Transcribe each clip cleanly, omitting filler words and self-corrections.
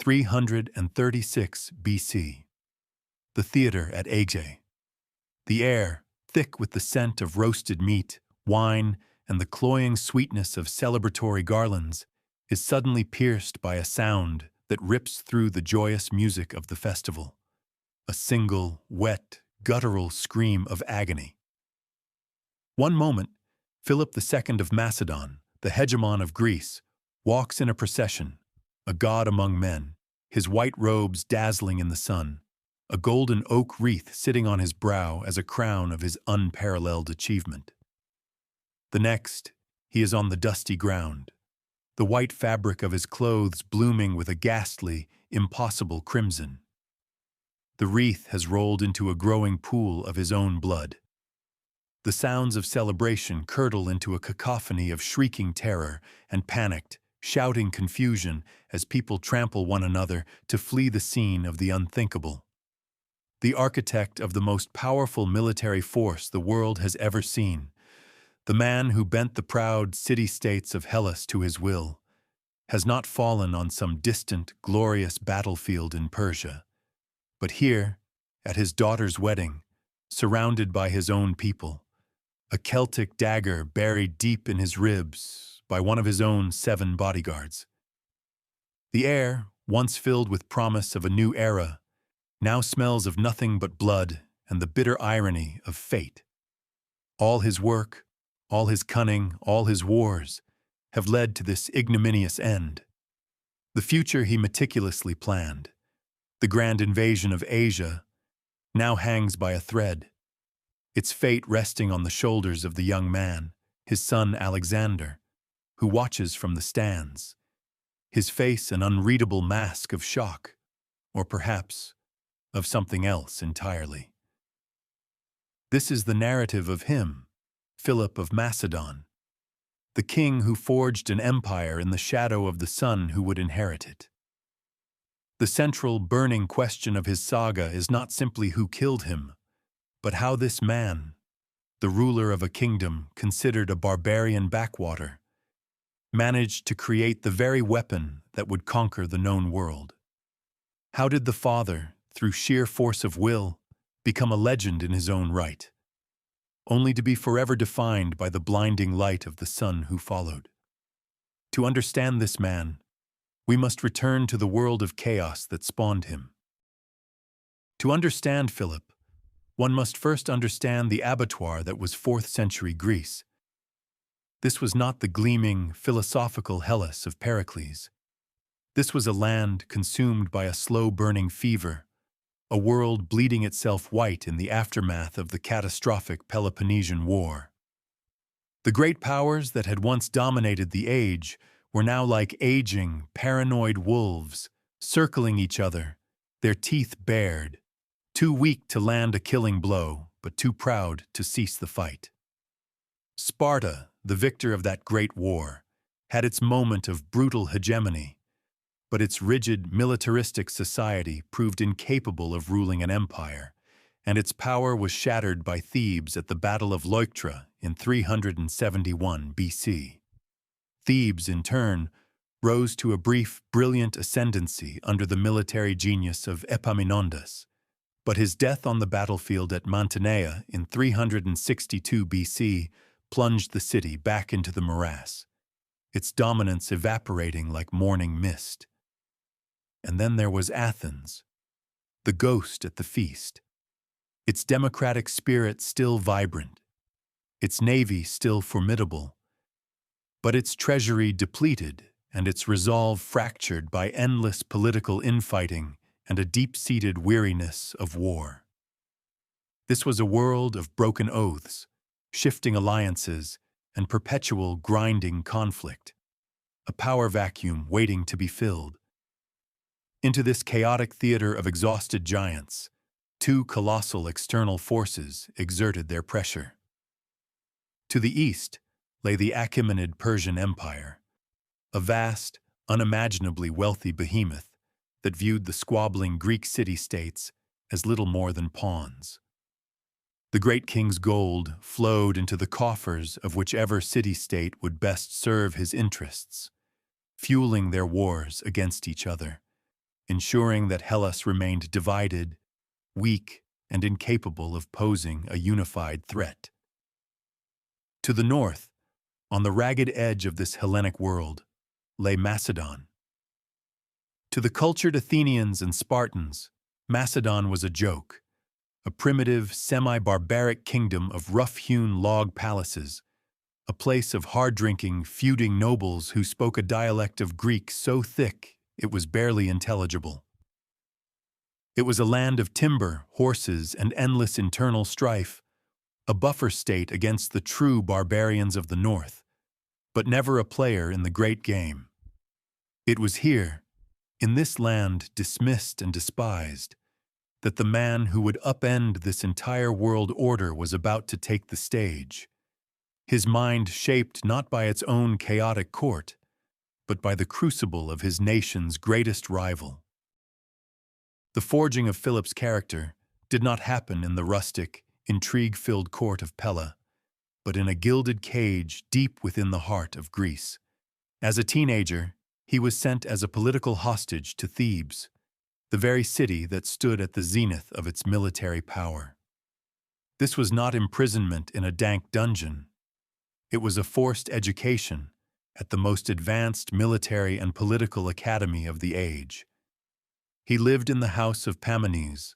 336 BC. The theater at Aige. The air, thick with the scent of roasted meat, wine, and the cloying sweetness of celebratory garlands, is suddenly pierced by a sound that rips through the joyous music of the festival. A single, wet, guttural scream of agony. One moment, Philip II of Macedon, the hegemon of Greece, walks in a procession, a god among men, his white robes dazzling in the sun, a golden oak wreath sitting on his brow as a crown of his unparalleled achievement. The next, he is on the dusty ground, the white fabric of his clothes blooming with a ghastly, impossible crimson. The wreath has rolled into a growing pool of his own blood. The sounds of celebration curdle into a cacophony of shrieking terror and panicked, shouting confusion as people trample one another to flee the scene of the unthinkable. The architect of the most powerful military force the world has ever seen, the man who bent the proud city-states of Hellas to his will, has not fallen on some distant, glorious battlefield in Persia, but here, at his daughter's wedding, surrounded by his own people, a Celtic dagger buried deep in his ribs by one of his own 7 bodyguards. The air, once filled with promise of a new era, now smells of nothing but blood and the bitter irony of fate. All his work, all his cunning, all his wars have led to this ignominious end. The future he meticulously planned, the grand invasion of Asia, now hangs by a thread, its fate resting on the shoulders of the young man, his son Alexander, who watches from the stands, his face an unreadable mask of shock, or perhaps of something else entirely. This is the narrative of him, Philip of Macedon, the king who forged an empire in the shadow of the son who would inherit it. The central burning question of his saga is not simply who killed him, but how this man, the ruler of a kingdom considered a barbarian backwater, managed to create the very weapon that would conquer the known world. How did the father, through sheer force of will, become a legend in his own right, only to be forever defined by the blinding light of the son who followed? To understand this man, we must return to the world of chaos that spawned him. To understand Philip, one must first understand the abattoir that was 4th century Greece. This was not the gleaming, philosophical Hellas of Pericles. This was a land consumed by a slow-burning fever, a world bleeding itself white in the aftermath of the catastrophic Peloponnesian War. The great powers that had once dominated the age were now like aging, paranoid wolves, circling each other, their teeth bared, too weak to land a killing blow, but too proud to cease the fight. Sparta, the victor of that great war, had its moment of brutal hegemony, but its rigid, militaristic society proved incapable of ruling an empire, and its power was shattered by Thebes at the Battle of Leuctra in 371 BC. Thebes, in turn, rose to a brief, brilliant ascendancy under the military genius of Epaminondas, but his death on the battlefield at Mantinea in 362 BC plunged the city back into the morass, its dominance evaporating like morning mist. And then there was Athens, the ghost at the feast, its democratic spirit still vibrant, its navy still formidable, but its treasury depleted and its resolve fractured by endless political infighting and a deep-seated weariness of war. This was a world of broken oaths, shifting alliances, and perpetual grinding conflict, a power vacuum waiting to be filled. Into this chaotic theater of exhausted giants, 2 colossal external forces exerted their pressure. To the east lay the Achaemenid Persian Empire, a vast, unimaginably wealthy behemoth that viewed the squabbling Greek city-states as little more than pawns. The great king's gold flowed into the coffers of whichever city-state would best serve his interests, fueling their wars against each other, ensuring that Hellas remained divided, weak, and incapable of posing a unified threat. To the north, on the ragged edge of this Hellenic world, lay Macedon. To the cultured Athenians and Spartans, Macedon was a joke, a primitive, semi-barbaric kingdom of rough-hewn log palaces, a place of hard-drinking, feuding nobles who spoke a dialect of Greek so thick it was barely intelligible. It was a land of timber, horses, and endless internal strife, a buffer state against the true barbarians of the north, but never a player in the great game. It was here, in this land dismissed and despised, that the man who would upend this entire world order was about to take the stage, his mind shaped not by its own chaotic court, but by the crucible of his nation's greatest rival. The forging of Philip's character did not happen in the rustic, intrigue-filled court of Pella, but in a gilded cage deep within the heart of Greece. As a teenager, he was sent as a political hostage to Thebes, the very city that stood at the zenith of its military power. This was not imprisonment in a dank dungeon. It was a forced education at the most advanced military and political academy of the age. He lived in the house of Pamenes,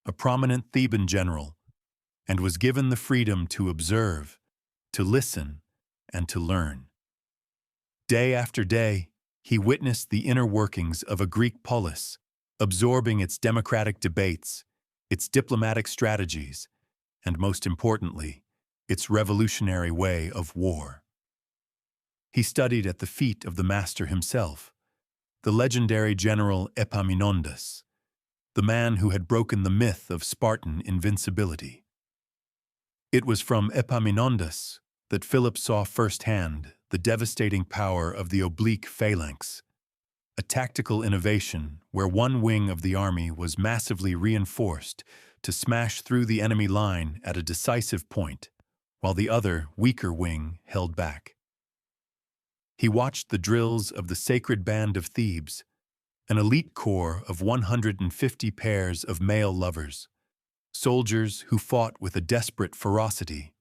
a prominent Theban general, and was given the freedom to observe, to listen, and to learn. Day after day, he witnessed the inner workings of a Greek polis, absorbing its democratic debates, its diplomatic strategies, and most importantly, its revolutionary way of war. He studied at the feet of the master himself, the legendary general Epaminondas, the man who had broken the myth of Spartan invincibility. It was from Epaminondas that Philip saw firsthand the devastating power of the oblique phalanx, a tactical innovation where one wing of the army was massively reinforced to smash through the enemy line at a decisive point, while the other, weaker wing held back. He watched the drills of the Sacred Band of Thebes, an elite corps of 150 pairs of male lovers, soldiers who fought with a desperate ferocity,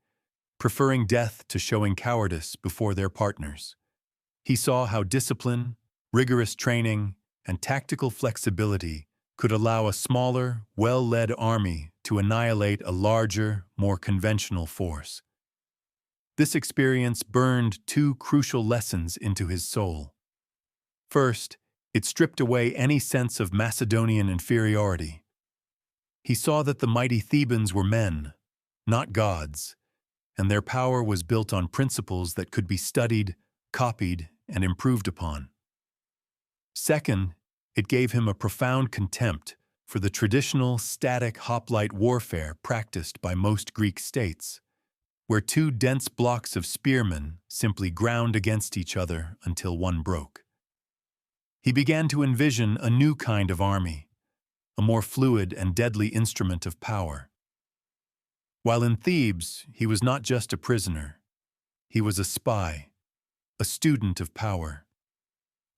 preferring death to showing cowardice before their partners. He saw how discipline, rigorous training, and tactical flexibility could allow a smaller, well-led army to annihilate a larger, more conventional force. This experience burned two crucial lessons into his soul. First, it stripped away any sense of Macedonian inferiority. He saw that the mighty Thebans were men, not gods, and their power was built on principles that could be studied, copied, and improved upon. Second, it gave him a profound contempt for the traditional static hoplite warfare practiced by most Greek states, where two dense blocks of spearmen simply ground against each other until one broke. He began to envision a new kind of army, a more fluid and deadly instrument of power. While in Thebes, he was not just a prisoner. He was a spy, a student of power,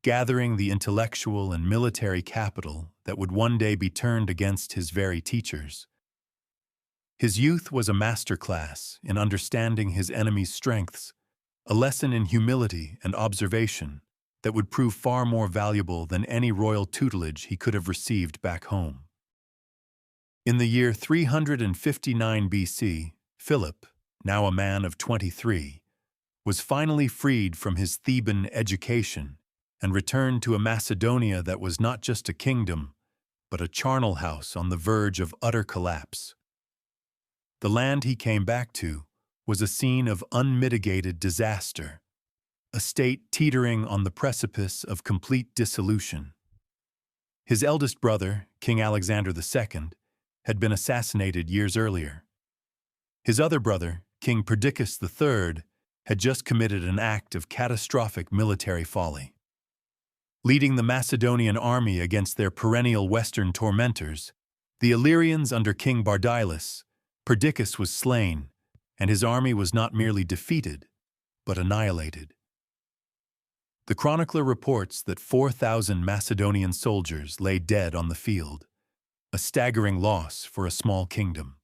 gathering the intellectual and military capital that would one day be turned against his very teachers. His youth was a masterclass in understanding his enemy's strengths, a lesson in humility and observation that would prove far more valuable than any royal tutelage he could have received back home. In the year 359 BC, Philip, now a man of 23, was finally freed from his Theban education and returned to a Macedonia that was not just a kingdom, but a charnel house on the verge of utter collapse. The land he came back to was a scene of unmitigated disaster, a state teetering on the precipice of complete dissolution. His eldest brother, King Alexander II, had been assassinated years earlier. His other brother, King Perdiccas III, had just committed an act of catastrophic military folly. Leading the Macedonian army against their perennial western tormentors, the Illyrians under King Bardylus, Perdiccas was slain, and his army was not merely defeated, but annihilated. The chronicler reports that 4,000 Macedonian soldiers lay dead on the field, a staggering loss for a small kingdom.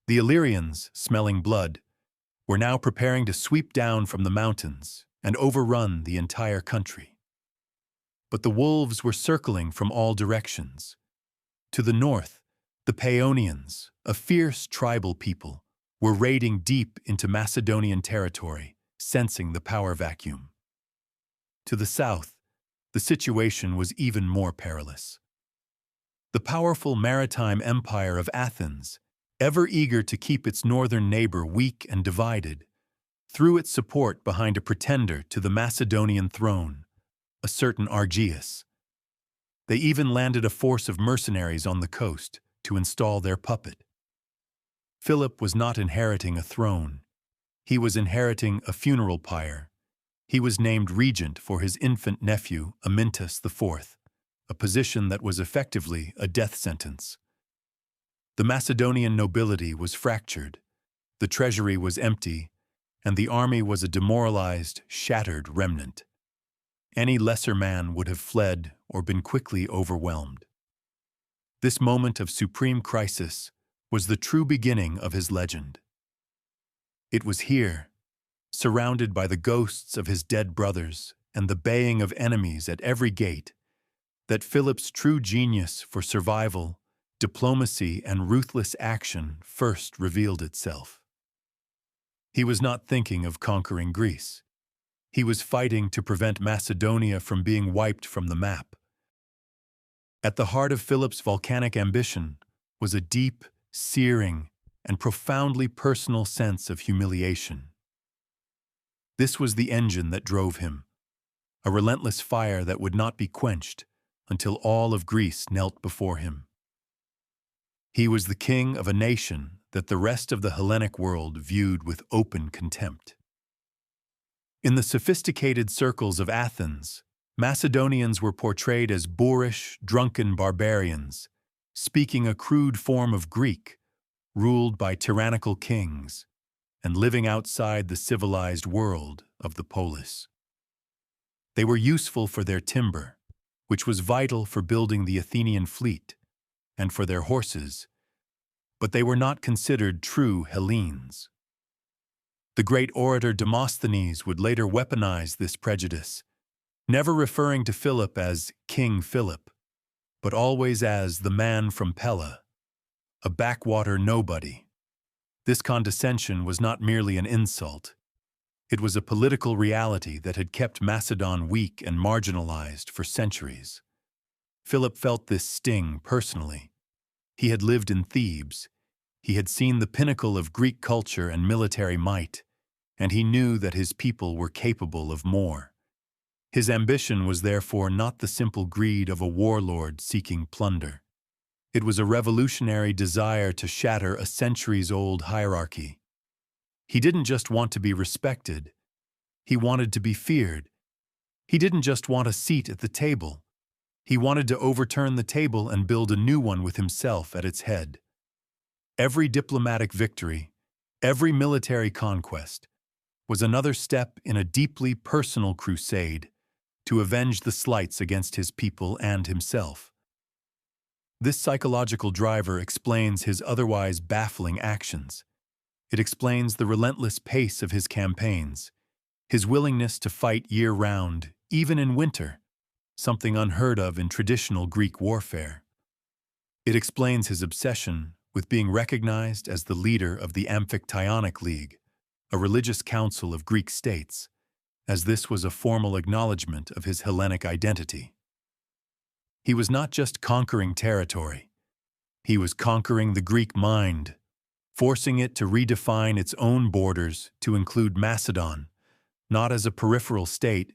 The Illyrians, smelling blood, were now preparing to sweep down from the mountains and overrun the entire country. But the wolves were circling from all directions. To the north, the Paeonians, a fierce tribal people, were raiding deep into Macedonian territory, sensing the power vacuum. To the south, the situation was even more perilous. The powerful maritime empire of Athens, ever eager to keep its northern neighbor weak and divided, threw its support behind a pretender to the Macedonian throne, a certain Argeus. They even landed a force of mercenaries on the coast to install their puppet. Philip was not inheriting a throne. He was inheriting a funeral pyre. He was named regent for his infant nephew, Amyntas IV, a position that was effectively a death sentence. The Macedonian nobility was fractured, the treasury was empty, and the army was a demoralized, shattered remnant. Any lesser man would have fled or been quickly overwhelmed. This moment of supreme crisis was the true beginning of his legend. It was here, surrounded by the ghosts of his dead brothers and the baying of enemies at every gate, that Philip's true genius for survival, diplomacy, and ruthless action first revealed itself. He was not thinking of conquering Greece. He was fighting to prevent Macedonia from being wiped from the map. At the heart of Philip's volcanic ambition was a deep, searing, and profoundly personal sense of humiliation. This was the engine that drove him, a relentless fire that would not be quenched until all of Greece knelt before him. He was the king of a nation that the rest of the Hellenic world viewed with open contempt. In the sophisticated circles of Athens, Macedonians were portrayed as boorish, drunken barbarians, speaking a crude form of Greek, ruled by tyrannical kings, and living outside the civilized world of the polis. They were useful for their timber, which was vital for building the Athenian fleet, and for their horses, but they were not considered true Hellenes. The great orator Demosthenes would later weaponize this prejudice, never referring to Philip as King Philip, but always as the man from Pella, a backwater nobody. This condescension was not merely an insult. It was a political reality that had kept Macedon weak and marginalized for centuries. Philip felt this sting personally. He had lived in Thebes. He had seen the pinnacle of Greek culture and military might, and he knew that his people were capable of more. His ambition was therefore not the simple greed of a warlord seeking plunder. It was a revolutionary desire to shatter a centuries-old hierarchy. He didn't just want to be respected. He wanted to be feared. He didn't just want a seat at the table. He wanted to overturn the table and build a new one with himself at its head. Every diplomatic victory, every military conquest, was another step in a deeply personal crusade to avenge the slights against his people and himself. This psychological driver explains his otherwise baffling actions. It explains the relentless pace of his campaigns, his willingness to fight year-round, even in winter, something unheard of in traditional Greek warfare. It explains his obsession with being recognized as the leader of the Amphictyonic League, a religious council of Greek states, as this was a formal acknowledgement of his Hellenic identity. He was not just conquering territory. He was conquering the Greek mind, forcing it to redefine its own borders to include Macedon, not as a peripheral state,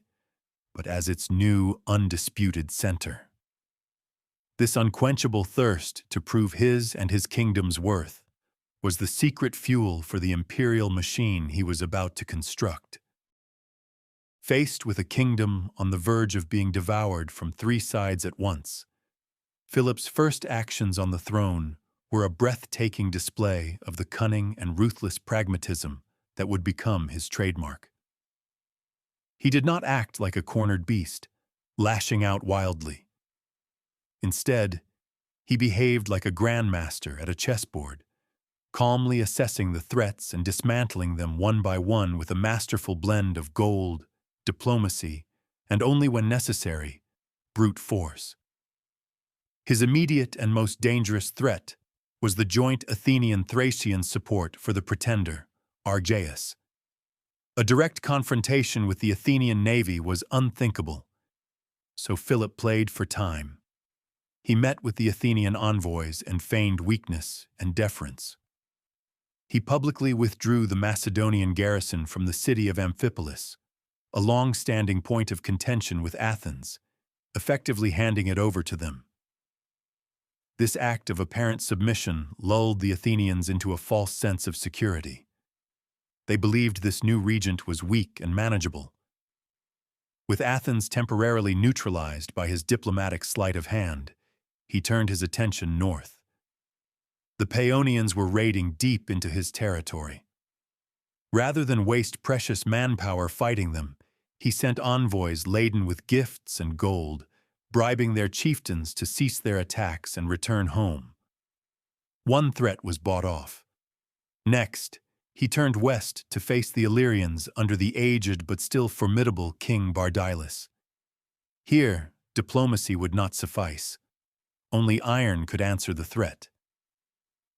but as its new, undisputed center. This unquenchable thirst to prove his and his kingdom's worth was the secret fuel for the imperial machine he was about to construct. Faced with a kingdom on the verge of being devoured from three sides at once, Philip's first actions on the throne were a breathtaking display of the cunning and ruthless pragmatism that would become his trademark. He did not act like a cornered beast, lashing out wildly. Instead, he behaved like a grandmaster at a chessboard, calmly assessing the threats and dismantling them one by one with a masterful blend of gold, diplomacy, and only when necessary, brute force. His immediate and most dangerous threat was the joint Athenian-Thracian support for the pretender, Argaeus. A direct confrontation with the Athenian navy was unthinkable, so Philip played for time. He met with the Athenian envoys and feigned weakness and deference. He publicly withdrew the Macedonian garrison from the city of Amphipolis, a long-standing point of contention with Athens, effectively handing it over to them. This act of apparent submission lulled the Athenians into a false sense of security. They believed this new regent was weak and manageable. With Athens temporarily neutralized by his diplomatic sleight of hand, he turned his attention north. The Paeonians were raiding deep into his territory. Rather than waste precious manpower fighting them, he sent envoys laden with gifts and gold, bribing their chieftains to cease their attacks and return home. One threat was bought off. Next, he turned west to face the Illyrians under the aged but still formidable King Bardylus. Here, diplomacy would not suffice. Only iron could answer the threat.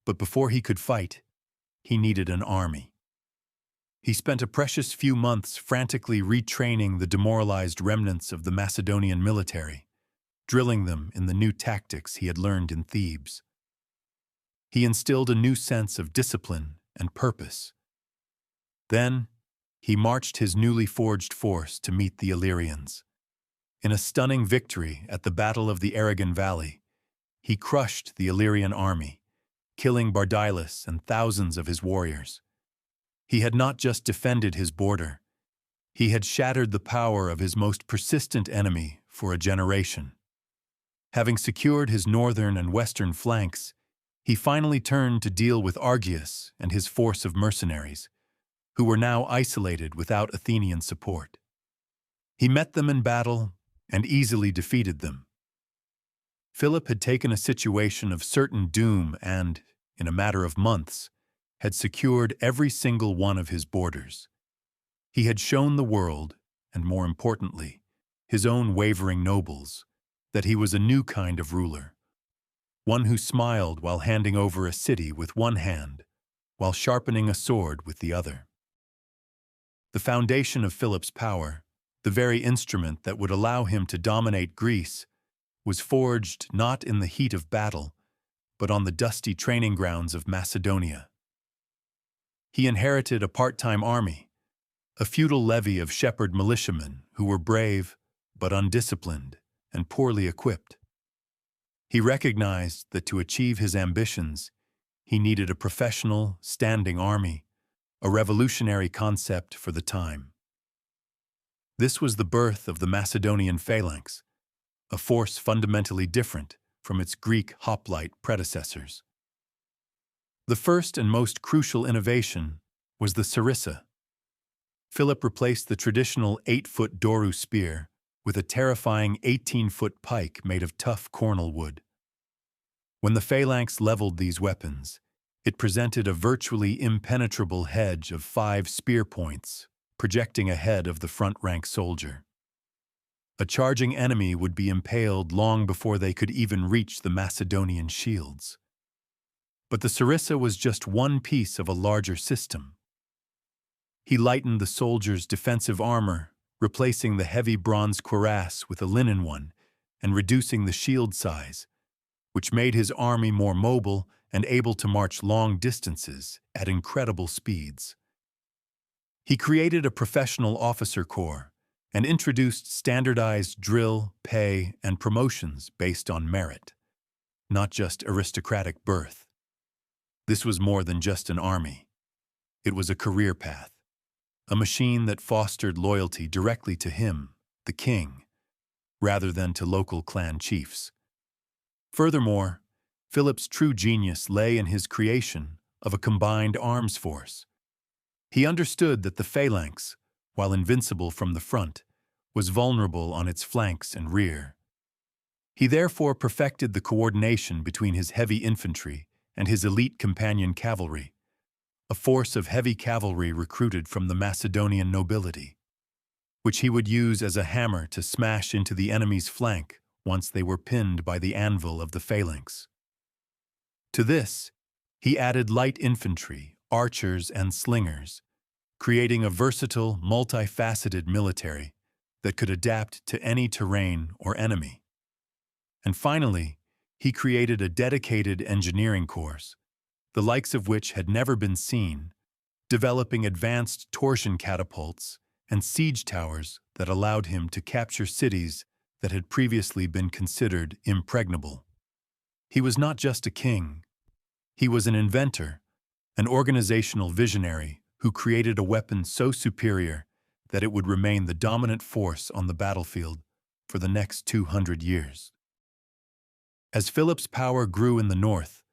But before he could fight, he needed an army. He spent a precious few months frantically retraining the demoralized remnants of the Macedonian military, drilling them in the new tactics he had learned in Thebes. He instilled a new sense of discipline and purpose. Then, he marched his newly forged force to meet the Illyrians. In a stunning victory at the Battle of the Aragon Valley, he crushed the Illyrian army, killing Bardylus and thousands of his warriors. He had not just defended his border, he had shattered the power of his most persistent enemy for a generation. Having secured his northern and western flanks, he finally turned to deal with Argaeus and his force of mercenaries, who were now isolated without Athenian support. He met them in battle and easily defeated them. Philip had taken a situation of certain doom and, in a matter of months, had secured every single one of his borders. He had shown the world, and more importantly, his own wavering nobles, that he was a new kind of ruler, one who smiled while handing over a city with one hand, while sharpening a sword with the other. The foundation of Philip's power, the very instrument that would allow him to dominate Greece, was forged not in the heat of battle, but on the dusty training grounds of Macedonia. He inherited a part-time army, a feudal levy of shepherd militiamen who were brave but undisciplined and poorly equipped. He recognized that to achieve his ambitions, he needed a professional, standing army, a revolutionary concept for the time. This was the birth of the Macedonian Phalanx, a force fundamentally different from its Greek hoplite predecessors. The first and most crucial innovation was the sarissa. Philip replaced the traditional 8-foot doru spear with a terrifying 18-foot pike made of tough cornel wood. When the Phalanx leveled these weapons, it presented a virtually impenetrable hedge of 5 spear points, projecting ahead of the front-rank soldier. A charging enemy would be impaled long before they could even reach the Macedonian shields. But the sarissa was just one piece of a larger system. He lightened the soldier's defensive armor, replacing the heavy bronze cuirass with a linen one and reducing the shield size, which made his army more mobile and able to march long distances at incredible speeds. He created a professional officer corps and introduced standardized drill, pay, and promotions based on merit, not just aristocratic birth. This was more than just an army. It was a career path, a machine that fostered loyalty directly to him, the king, rather than to local clan chiefs. Furthermore, Philip's true genius lay in his creation of a combined arms force. He understood that the Phalanx, while invincible from the front, was vulnerable on its flanks and rear. He therefore perfected the coordination between his heavy infantry and his elite companion cavalry, a force of heavy cavalry recruited from the Macedonian nobility, which he would use as a hammer to smash into the enemy's flank once they were pinned by the anvil of the Phalanx. To this, he added light infantry, archers, and slingers, creating a versatile, multifaceted military that could adapt to any terrain or enemy. And finally, he created a dedicated engineering corps, the likes of which had never been seen, developing advanced torsion catapults and siege towers that allowed him to capture cities that had previously been considered impregnable. He was not just a king. He was an inventor, an organizational visionary who created a weapon so superior that it would remain the dominant force on the battlefield for the next 200 years. As Philip's power grew in the north,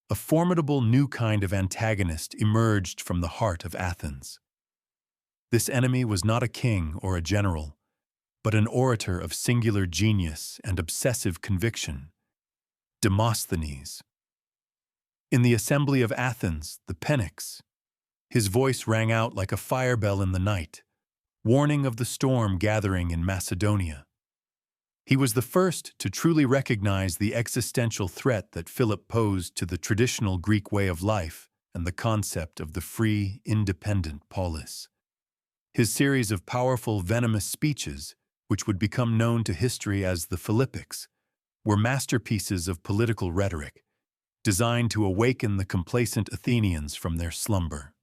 a formidable new kind of antagonist emerged from the heart of Athens. This enemy was not a king or a general, but an orator of singular genius and obsessive conviction, Demosthenes. In the assembly of Athens, the Phalanx, his voice rang out like a fire bell in the night, warning of the storm gathering in Macedonia. He was the first to truly recognize the existential threat that Philip posed to the traditional Greek way of life and the concept of the free, independent polis. His series of powerful, venomous speeches, which would become known to history as the Philippics, were masterpieces of political rhetoric, designed to awaken the complacent Athenians from their slumber.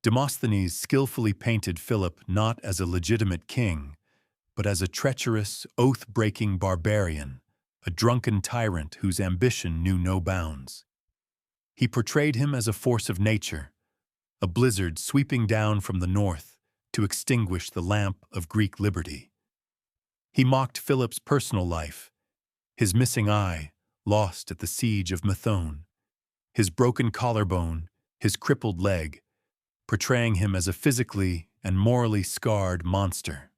Demosthenes skillfully painted Philip not as a legitimate king, but as a treacherous, oath-breaking barbarian, a drunken tyrant whose ambition knew no bounds. He portrayed him as a force of nature, a blizzard sweeping down from the north to extinguish the lamp of Greek liberty. He mocked Philip's personal life, his missing eye, lost at the siege of Macedon, his broken collarbone, his crippled leg, portraying him as a physically and morally scarred monster.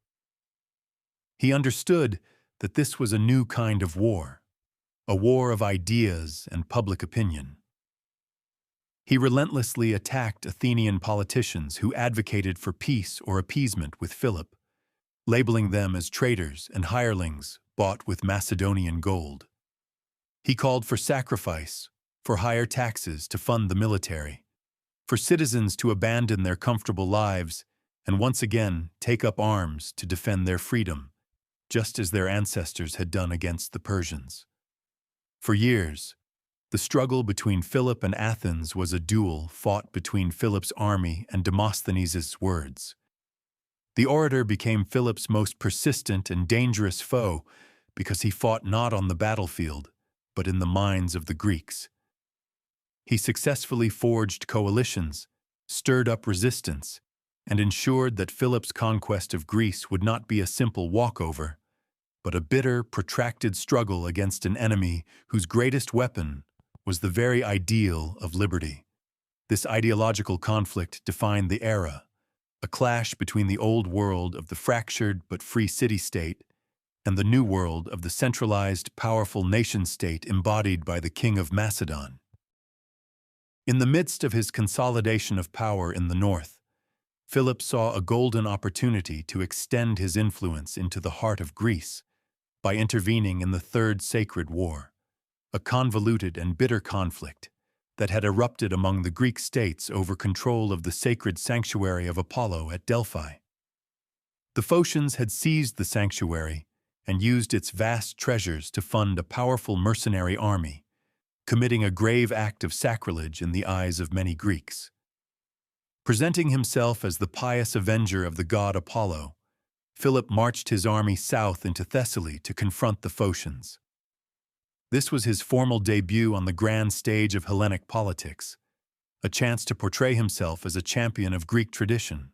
He understood that this was a new kind of war, a war of ideas and public opinion. He relentlessly attacked Athenian politicians who advocated for peace or appeasement with Philip, labeling them as traitors and hirelings bought with Macedonian gold. He called for sacrifice, for higher taxes to fund the military, for citizens to abandon their comfortable lives and once again take up arms to defend their freedom, just as their ancestors had done against the Persians. For years, the struggle between Philip and Athens was a duel fought between Philip's army and Demosthenes' words. The orator became Philip's most persistent and dangerous foe because he fought not on the battlefield, but in the minds of the Greeks. He successfully forged coalitions, stirred up resistance, and ensured that Philip's conquest of Greece would not be a simple walkover, but a bitter, protracted struggle against an enemy whose greatest weapon was the very ideal of liberty. This ideological conflict defined the era, a clash between the old world of the fractured but free city-state and the new world of the centralized, powerful nation-state embodied by the king of Macedon. In the midst of his consolidation of power in the north, Philip saw a golden opportunity to extend his influence into the heart of Greece by intervening in the Third Sacred War, a convoluted and bitter conflict that had erupted among the Greek states over control of the sacred sanctuary of Apollo at Delphi. The Phocians had seized the sanctuary and used its vast treasures to fund a powerful mercenary army, committing a grave act of sacrilege in the eyes of many Greeks. Presenting himself as the pious avenger of the god Apollo, Philip marched his army south into Thessaly to confront the Phocians. This was his formal debut on the grand stage of Hellenic politics, a chance to portray himself as a champion of Greek tradition.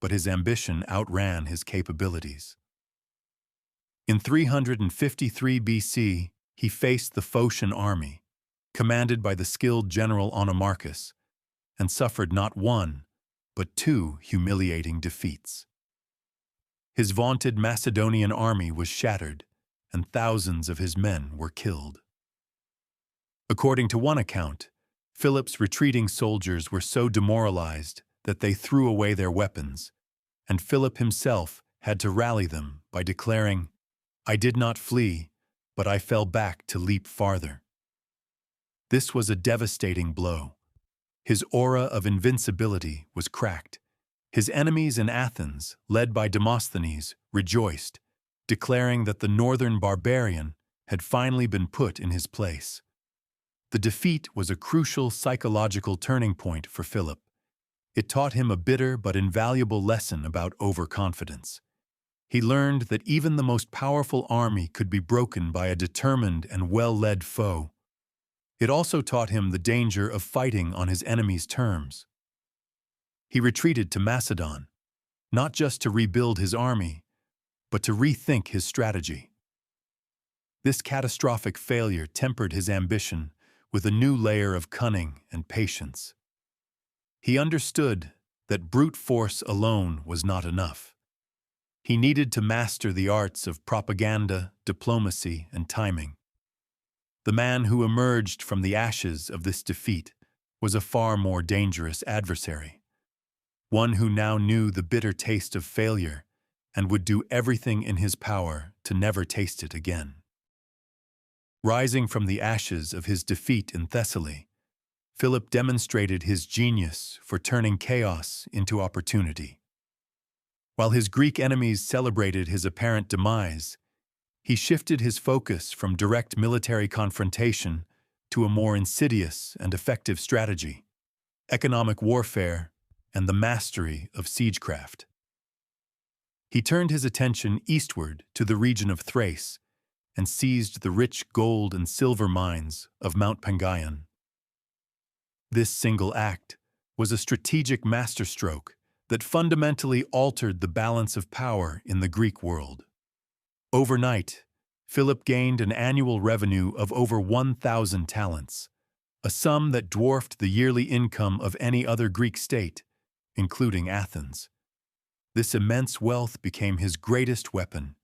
But his ambition outran his capabilities. In 353 BC, he faced the Phocian army, commanded by the skilled general Onomarchus, and suffered not one, but two humiliating defeats. His vaunted Macedonian army was shattered, and thousands of his men were killed. According to one account, Philip's retreating soldiers were so demoralized that they threw away their weapons, and Philip himself had to rally them by declaring, "I did not flee, but I fell back to leap farther." This was a devastating blow. His aura of invincibility was cracked. His enemies in Athens, led by Demosthenes, rejoiced, declaring that the northern barbarian had finally been put in his place. The defeat was a crucial psychological turning point for Philip. It taught him a bitter but invaluable lesson about overconfidence. He learned that even the most powerful army could be broken by a determined and well-led foe. It also taught him the danger of fighting on his enemy's terms. He retreated to Macedon, not just to rebuild his army, but to rethink his strategy. This catastrophic failure tempered his ambition with a new layer of cunning and patience. He understood that brute force alone was not enough. He needed to master the arts of propaganda, diplomacy, and timing. The man who emerged from the ashes of this defeat was a far more dangerous adversary, one who now knew the bitter taste of failure and would do everything in his power to never taste it again. Rising from the ashes of his defeat in Thessaly, Philip demonstrated his genius for turning chaos into opportunity. While his Greek enemies celebrated his apparent demise, he shifted his focus from direct military confrontation to a more insidious and effective strategy: economic warfare and the mastery of siegecraft. He turned his attention eastward to the region of Thrace and seized the rich gold and silver mines of Mount Pangaean. This single act was a strategic masterstroke that fundamentally altered the balance of power in the Greek world. Overnight, Philip gained an annual revenue of over 1,000 talents, a sum that dwarfed the yearly income of any other Greek state, including Athens. This immense wealth became his greatest weapon.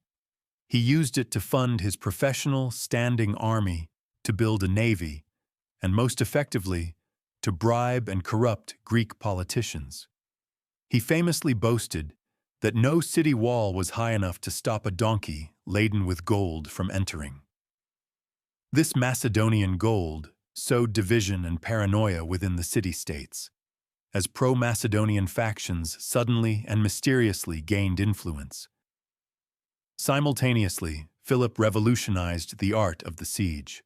He used it to fund his professional, standing army, to build a navy, and most effectively, to bribe and corrupt Greek politicians. He famously boasted that no city wall was high enough to stop a donkey laden with gold from entering. This Macedonian gold sowed division and paranoia within the city-states, as pro-Macedonian factions suddenly and mysteriously gained influence. Simultaneously, Philip revolutionized the art of the siege.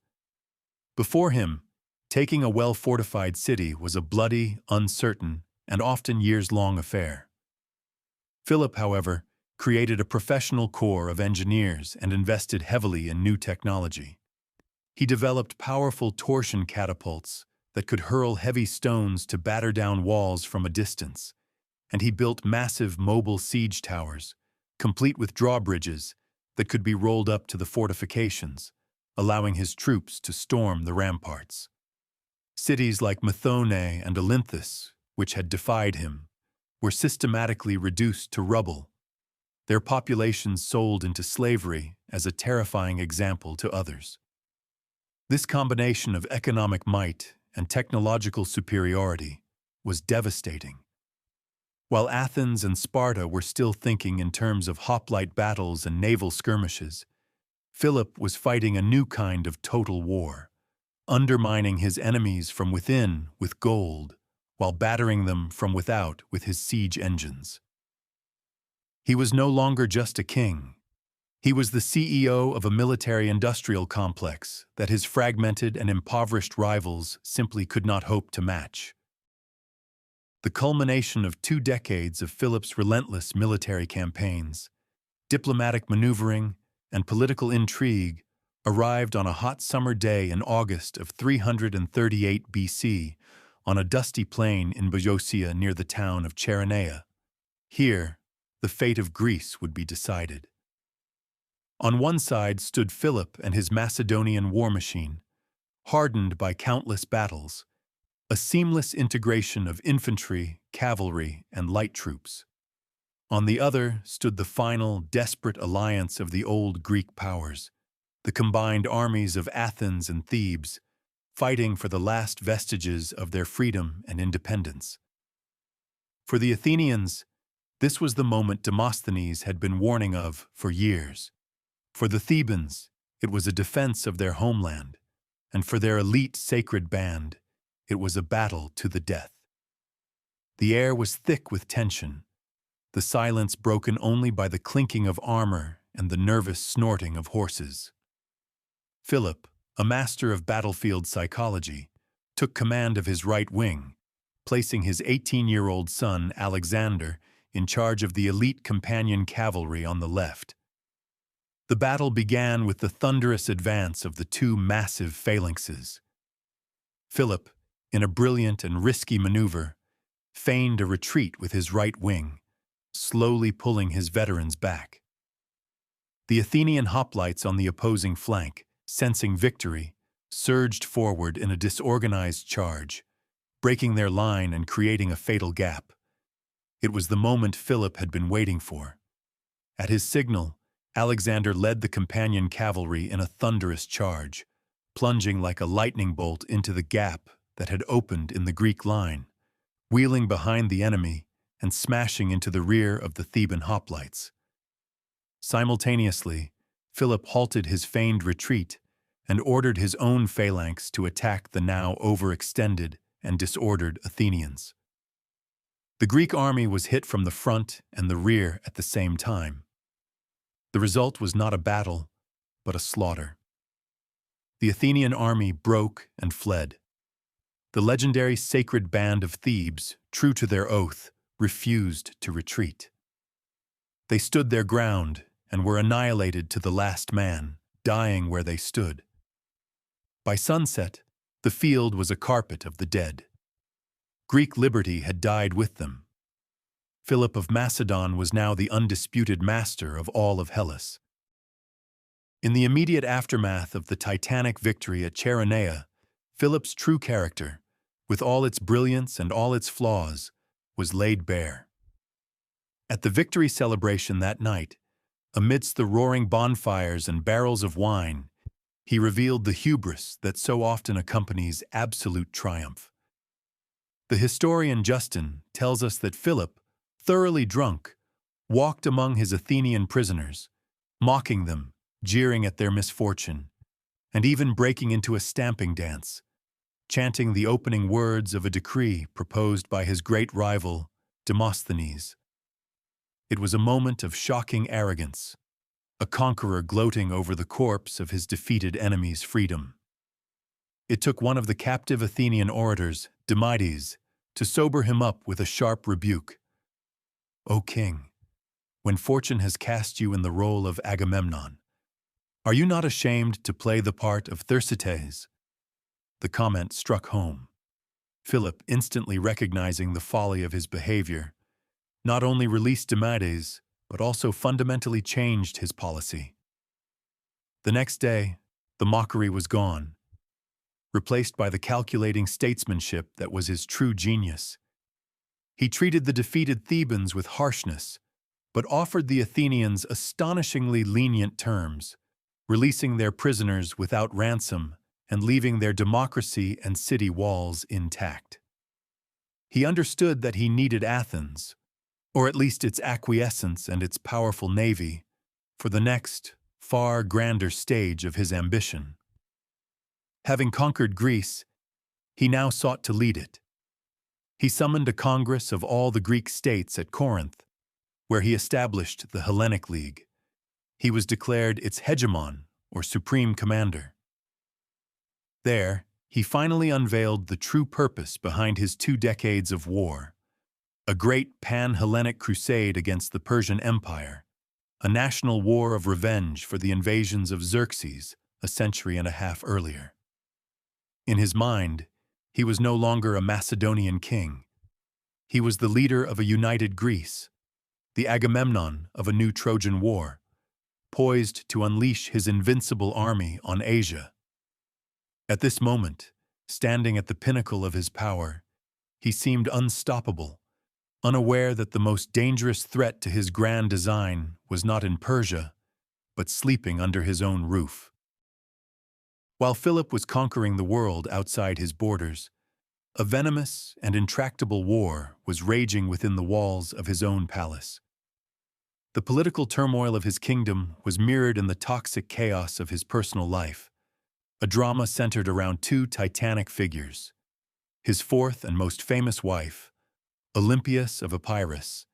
Before him, taking a well-fortified city was a bloody, uncertain, and often years-long affair. Philip, however, created a professional corps of engineers and invested heavily in new technology. He developed powerful torsion catapults that could hurl heavy stones to batter down walls from a distance, and he built massive mobile siege towers, complete with drawbridges that could be rolled up to the fortifications, allowing his troops to storm the ramparts. Cities like Methone and Olynthus, which had defied him, were systematically reduced to rubble, their populations sold into slavery as a terrifying example to others. This combination of economic might and technological superiority was devastating. While Athens and Sparta were still thinking in terms of hoplite battles and naval skirmishes, Philip was fighting a new kind of total war, undermining his enemies from within with gold, while battering them from without with his siege engines. He was no longer just a king. He was the CEO of a military-industrial complex that his fragmented and impoverished rivals simply could not hope to match. The culmination of 2 decades of Philip's relentless military campaigns, diplomatic maneuvering, and political intrigue arrived on a hot summer day in August of 338 BC on a dusty plain in Boeotia near the town of Chaeronea. Here, the fate of Greece would be decided. On one side stood Philip and his Macedonian war machine, hardened by countless battles, a seamless integration of infantry, cavalry, and light troops. On the other stood the final, desperate alliance of the old Greek powers, the combined armies of Athens and Thebes, fighting for the last vestiges of their freedom and independence. For the Athenians, this was the moment Demosthenes had been warning of for years. For the Thebans, it was a defense of their homeland, and for their elite sacred band, it was a battle to the death. The air was thick with tension, the silence broken only by the clinking of armor and the nervous snorting of horses. Philip, a master of battlefield psychology, took command of his right wing, placing his 18-year-old son, Alexander, in charge of the elite companion cavalry on the left. The battle began with the thunderous advance of the two massive phalanxes. Philip, in a brilliant and risky maneuver, feigned a retreat with his right wing, slowly pulling his veterans back. The Athenian hoplites on the opposing flank, sensing victory, surged forward in a disorganized charge, breaking their line and creating a fatal gap. It was the moment Philip had been waiting for. At his signal, Alexander led the companion cavalry in a thunderous charge, plunging like a lightning bolt into the gap that had opened in the Greek line, wheeling behind the enemy and smashing into the rear of the Theban hoplites. Simultaneously, Philip halted his feigned retreat and ordered his own phalanx to attack the now overextended and disordered Athenians. The Greek army was hit from the front and the rear at the same time. The result was not a battle, but a slaughter. The Athenian army broke and fled. The legendary sacred band of Thebes, true to their oath, refused to retreat. They stood their ground and were annihilated to the last man, dying where they stood. By sunset, the field was a carpet of the dead. Greek liberty had died with them. Philip of Macedon was now the undisputed master of all of Hellas. In the immediate aftermath of the titanic victory at Chaeronea, Philip's true character, with all its brilliance and all its flaws, was laid bare. At the victory celebration that night, amidst the roaring bonfires and barrels of wine, he revealed the hubris that so often accompanies absolute triumph. The historian Justin tells us that Philip, thoroughly drunk, walked among his Athenian prisoners, mocking them, jeering at their misfortune, and even breaking into a stamping dance, chanting the opening words of a decree proposed by his great rival, Demosthenes. It was a moment of shocking arrogance, a conqueror gloating over the corpse of his defeated enemy's freedom. It took one of the captive Athenian orators, Demades, to sober him up with a sharp rebuke. "O king, when fortune has cast you in the role of Agamemnon, are you not ashamed to play the part of Thersites?" The comment struck home. Philip, instantly recognizing the folly of his behavior, not only released Demades, but also fundamentally changed his policy. The next day, the mockery was gone, replaced by the calculating statesmanship that was his true genius. He treated the defeated Thebans with harshness, but offered the Athenians astonishingly lenient terms, releasing their prisoners without ransom and leaving their democracy and city walls intact. He understood that he needed Athens, or at least its acquiescence and its powerful navy, for the next, far grander stage of his ambition. Having conquered Greece, he now sought to lead it. He summoned a congress of all the Greek states at Corinth, where he established the Hellenic League. He was declared its hegemon, or supreme commander. There, he finally unveiled the true purpose behind his 2 decades of war, a great pan-Hellenic crusade against the Persian Empire, a national war of revenge for the invasions of Xerxes a century and a half earlier. In his mind, he was no longer a Macedonian king. He was the leader of a united Greece, the Agamemnon of a new Trojan War, poised to unleash his invincible army on Asia. At this moment, standing at the pinnacle of his power, he seemed unstoppable, unaware that the most dangerous threat to his grand design was not in Persia, but sleeping under his own roof. While Philip was conquering the world outside his borders, a venomous and intractable war was raging within the walls of his own palace. The political turmoil of his kingdom was mirrored in the toxic chaos of his personal life, a drama centered around two titanic figures: his fourth and most famous wife, Olympias of Epirus,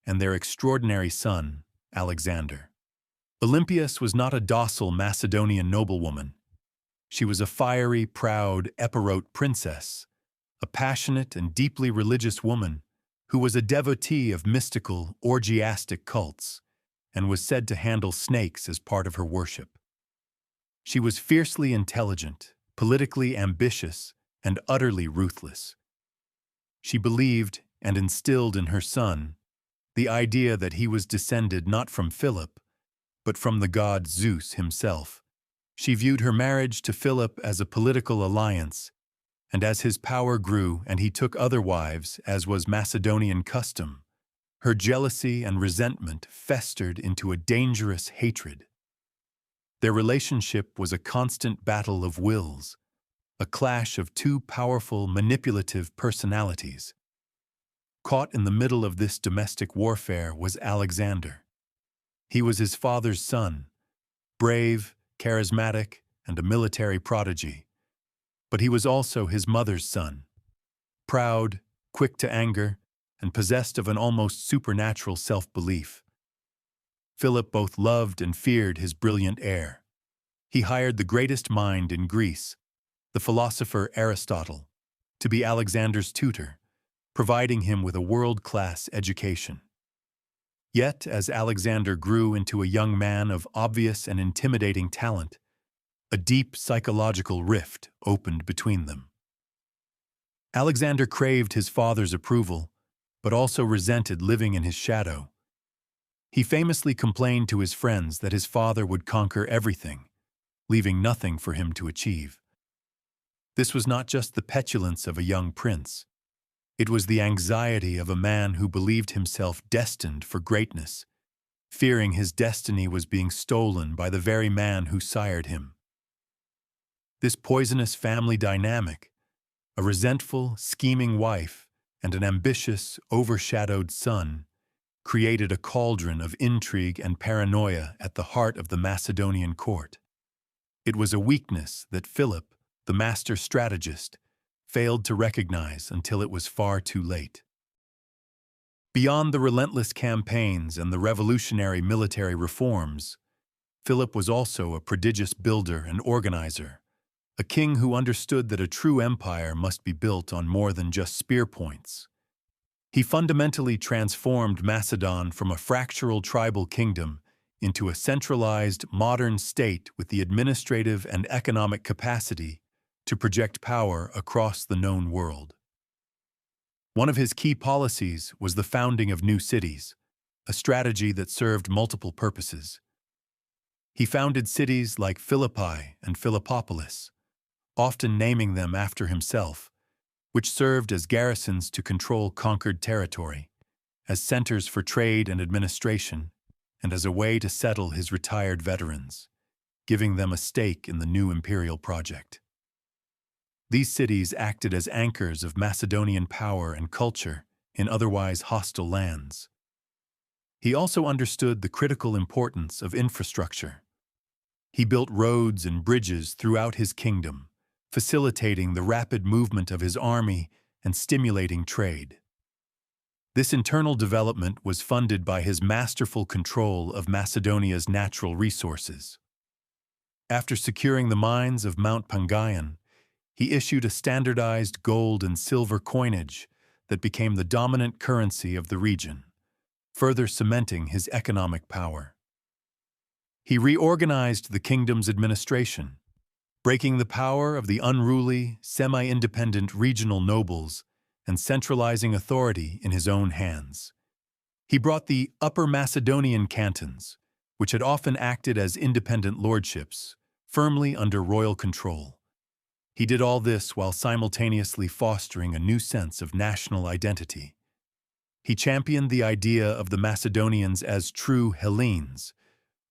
and their extraordinary son, Alexander. Olympias was not a docile Macedonian noblewoman. She was a fiery, proud, Epirote princess, a passionate and deeply religious woman who was a devotee of mystical, orgiastic cults and was said to handle snakes as part of her worship. She was fiercely intelligent, politically ambitious, and utterly ruthless. She believed and instilled in her son the idea that he was descended not from Philip, but from the god Zeus himself. She viewed her marriage to Philip as a political alliance, and as his power grew and he took other wives, as was Macedonian custom, her jealousy and resentment festered into a dangerous hatred. Their relationship was a constant battle of wills, a clash of two powerful, manipulative personalities. Caught in the middle of this domestic warfare was Alexander. He was his father's son, brave, charismatic, and a military prodigy. But he was also his mother's son, proud, quick to anger, and possessed of an almost supernatural self-belief. Philip both loved and feared his brilliant heir. He hired the greatest mind in Greece, the philosopher Aristotle, to be Alexander's tutor, providing him with a world-class education. Yet, as Alexander grew into a young man of obvious and intimidating talent, a deep psychological rift opened between them. Alexander craved his father's approval, but also resented living in his shadow. He famously complained to his friends that his father would conquer everything, leaving nothing for him to achieve. This was not just the petulance of a young prince. It was the anxiety of a man who believed himself destined for greatness, fearing his destiny was being stolen by the very man who sired him. This poisonous family dynamic, a resentful, scheming wife and an ambitious, overshadowed son, created a cauldron of intrigue and paranoia at the heart of the Macedonian court. It was a weakness that Philip, the master strategist, failed to recognize until it was far too late. Beyond the relentless campaigns and the revolutionary military reforms, Philip was also a prodigious builder and organizer, a king who understood that a true empire must be built on more than just spear points. He fundamentally transformed Macedon from a fractural tribal kingdom into a centralized, modern state with the administrative and economic capacity to project power across the known world. One of his key policies was the founding of new cities, a strategy that served multiple purposes. He founded cities like Philippi and Philippopolis, often naming them after himself, which served as garrisons to control conquered territory, as centers for trade and administration, and as a way to settle his retired veterans, giving them a stake in the new imperial project. These cities acted as anchors of Macedonian power and culture in otherwise hostile lands. He also understood the critical importance of infrastructure. He built roads and bridges throughout his kingdom, facilitating the rapid movement of his army and stimulating trade. This internal development was funded by his masterful control of Macedonia's natural resources. After securing the mines of Mount Pangaean, he issued a standardized gold and silver coinage that became the dominant currency of the region, further cementing his economic power. He reorganized the kingdom's administration, breaking the power of the unruly, semi-independent regional nobles and centralizing authority in his own hands. He brought the Upper Macedonian cantons, which had often acted as independent lordships, firmly under royal control. He did all this while simultaneously fostering a new sense of national identity. He championed the idea of the Macedonians as true Hellenes,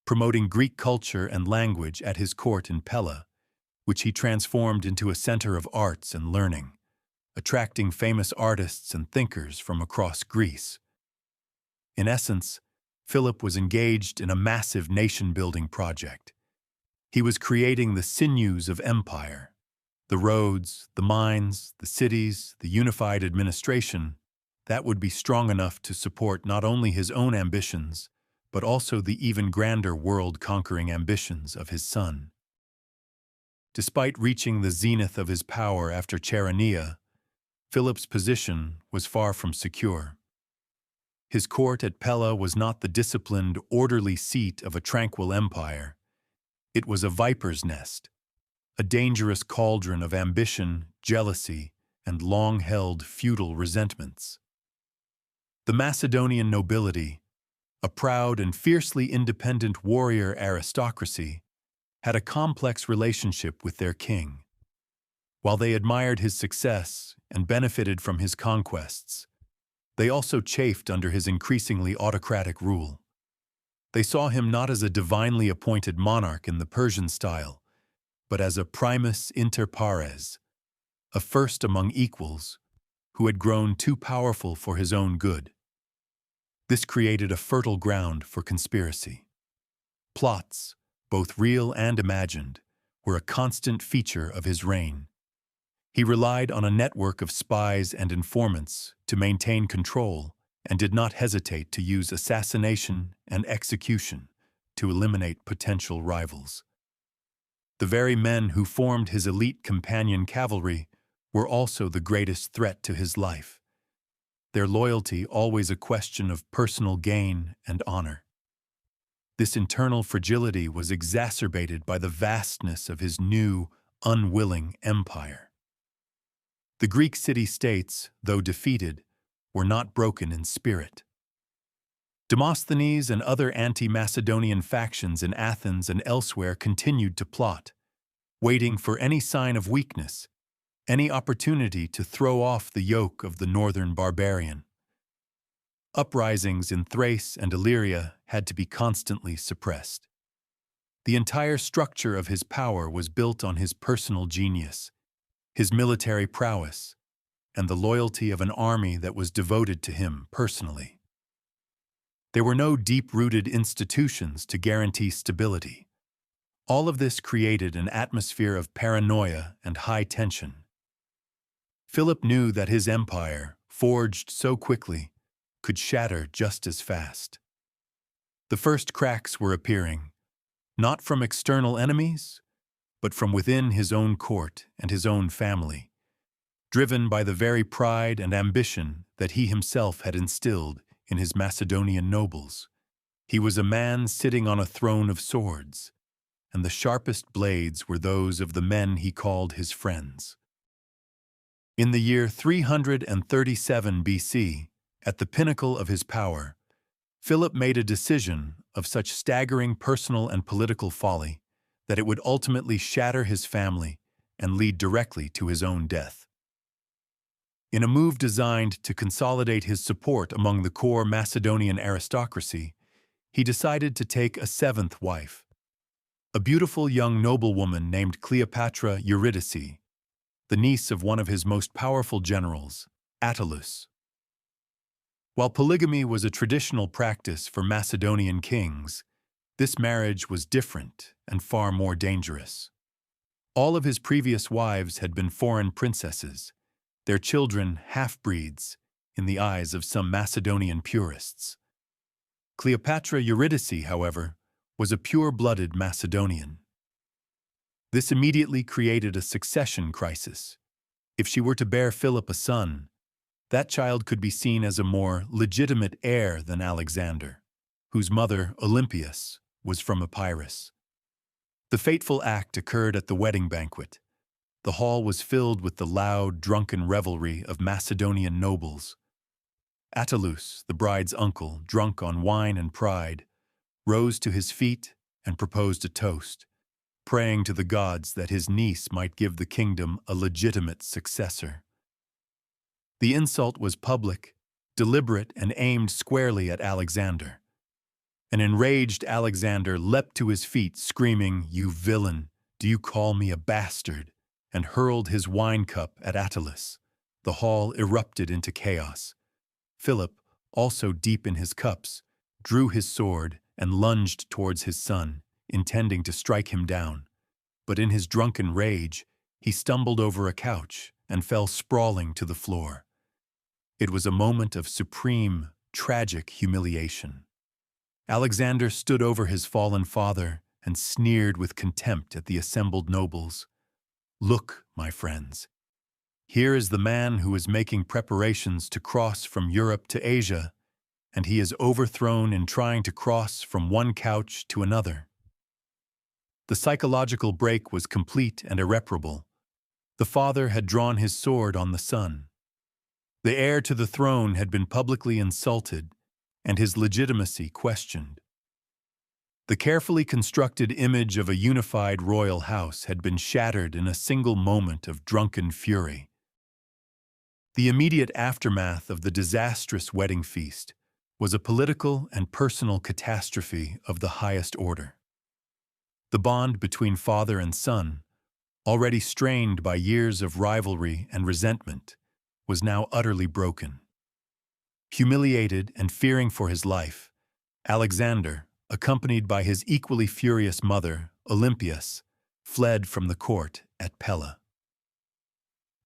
promoting Greek culture and language at his court in Pella, which he transformed into a center of arts and learning, attracting famous artists and thinkers from across Greece. In essence, Philip was engaged in a massive nation-building project. He was creating the sinews of empire, the roads, the mines, the cities, the unified administration that would be strong enough to support not only his own ambitions, but also the even grander world-conquering ambitions of his son. Despite reaching the zenith of his power after Chaeronea, Philip's position was far from secure. His court at Pella was not the disciplined, orderly seat of a tranquil empire. It was a viper's nest, a dangerous cauldron of ambition, jealousy, and long-held feudal resentments. The Macedonian nobility, a proud and fiercely independent warrior aristocracy, had a complex relationship with their king. While they admired his success and benefited from his conquests, they also chafed under his increasingly autocratic rule. They saw him not as a divinely appointed monarch in the Persian style, but as a primus inter pares, a first among equals, who had grown too powerful for his own good. This created a fertile ground for conspiracy. Plots, both real and imagined, were a constant feature of his reign. He relied on a network of spies and informants to maintain control and did not hesitate to use assassination and execution to eliminate potential rivals. The very men who formed his elite companion cavalry were also the greatest threat to his life, their loyalty always a question of personal gain and honor. This internal fragility was exacerbated by the vastness of his new, unwilling empire. The Greek city-states, though defeated, were not broken in spirit. Demosthenes and other anti-Macedonian factions in Athens and elsewhere continued to plot, waiting for any sign of weakness, any opportunity to throw off the yoke of the northern barbarian. Uprisings in Thrace and Illyria had to be constantly suppressed. The entire structure of his power was built on his personal genius, his military prowess, and the loyalty of an army that was devoted to him personally. There were no deep-rooted institutions to guarantee stability. All of this created an atmosphere of paranoia and high tension. Philip knew that his empire, forged so quickly, could shatter just as fast. The first cracks were appearing, not from external enemies, but from within his own court and his own family, driven by the very pride and ambition that he himself had instilled in his Macedonian nobles. He was a man sitting on a throne of swords, and the sharpest blades were those of the men he called his friends. In the year 337 BC, at the pinnacle of his power, Philip made a decision of such staggering personal and political folly that it would ultimately shatter his family and lead directly to his own death. In a move designed to consolidate his support among the core Macedonian aristocracy, he decided to take a seventh wife, a beautiful young noblewoman named Cleopatra Eurydice, the niece of one of his most powerful generals, Attalus. While polygamy was a traditional practice for Macedonian kings, this marriage was different and far more dangerous. All of his previous wives had been foreign princesses, their children half-breeds in the eyes of some Macedonian purists. Cleopatra Eurydice, however, was a pure-blooded Macedonian. This immediately created a succession crisis. If she were to bear Philip a son, that child could be seen as a more legitimate heir than Alexander, whose mother, Olympias, was from Epirus. The fateful act occurred at the wedding banquet. The hall was filled with the loud, drunken revelry of Macedonian nobles. Attalus, the bride's uncle, drunk on wine and pride, rose to his feet and proposed a toast, praying to the gods that his niece might give the kingdom a legitimate successor. The insult was public deliberate and aimed squarely at Alexander. An enraged Alexander leapt to his feet, screaming, "You villain, do you call me a bastard?" and hurled his wine cup at Attalus. The hall erupted into chaos. Philip, also deep in his cups, drew his sword and lunged towards his son, intending to strike him down. But in his drunken rage, he stumbled over a couch and fell sprawling to the floor. It was a moment of supreme, tragic humiliation. Alexander stood over his fallen father and sneered with contempt at the assembled nobles. "Look, my friends, here is the man who is making preparations to cross from Europe to Asia, and he is overthrown in trying to cross from one couch to another." The psychological break was complete and irreparable. The father had drawn his sword on the son. The heir to the throne had been publicly insulted and his legitimacy questioned. The carefully constructed image of a unified royal house had been shattered in a single moment of drunken fury. The immediate aftermath of the disastrous wedding feast was a political and personal catastrophe of the highest order. The bond between father and son, already strained by years of rivalry and resentment, was now utterly broken. Humiliated and fearing for his life, Alexander, accompanied by his equally furious mother, Olympias, fled from the court at Pella.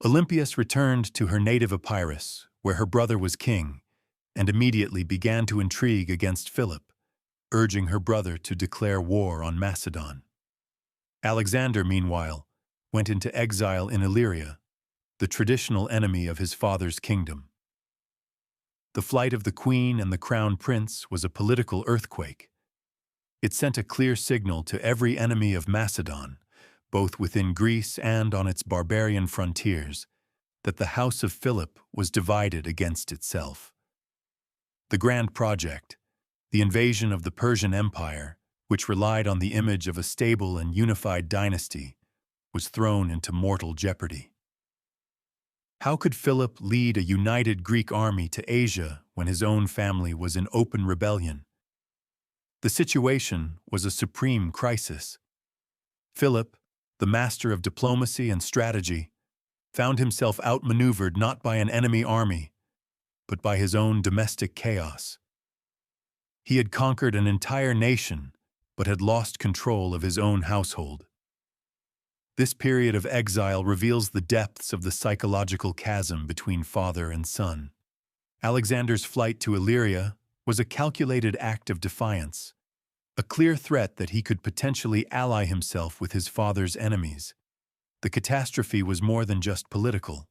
Olympias returned to her native Epirus, where her brother was king, and immediately began to intrigue against Philip, urging her brother to declare war on Macedon. Alexander, meanwhile, went into exile in Illyria, the traditional enemy of his father's kingdom. The flight of the queen and the crown prince was a political earthquake. It sent a clear signal to every enemy of Macedon, both within Greece and on its barbarian frontiers, that the house of Philip was divided against itself. The grand project, the invasion of the Persian Empire, which relied on the image of a stable and unified dynasty, was thrown into mortal jeopardy. How could Philip lead a united Greek army to Asia when his own family was in open rebellion? The situation was a supreme crisis. Philip, the master of diplomacy and strategy, found himself outmaneuvered not by an enemy army, but by his own domestic chaos. He had conquered an entire nation, but had lost control of his own household. This period of exile reveals the depths of the psychological chasm between father and son. Alexander's flight to Illyria was a calculated act of defiance, a clear threat that he could potentially ally himself with his father's enemies. The catastrophe was more than just political.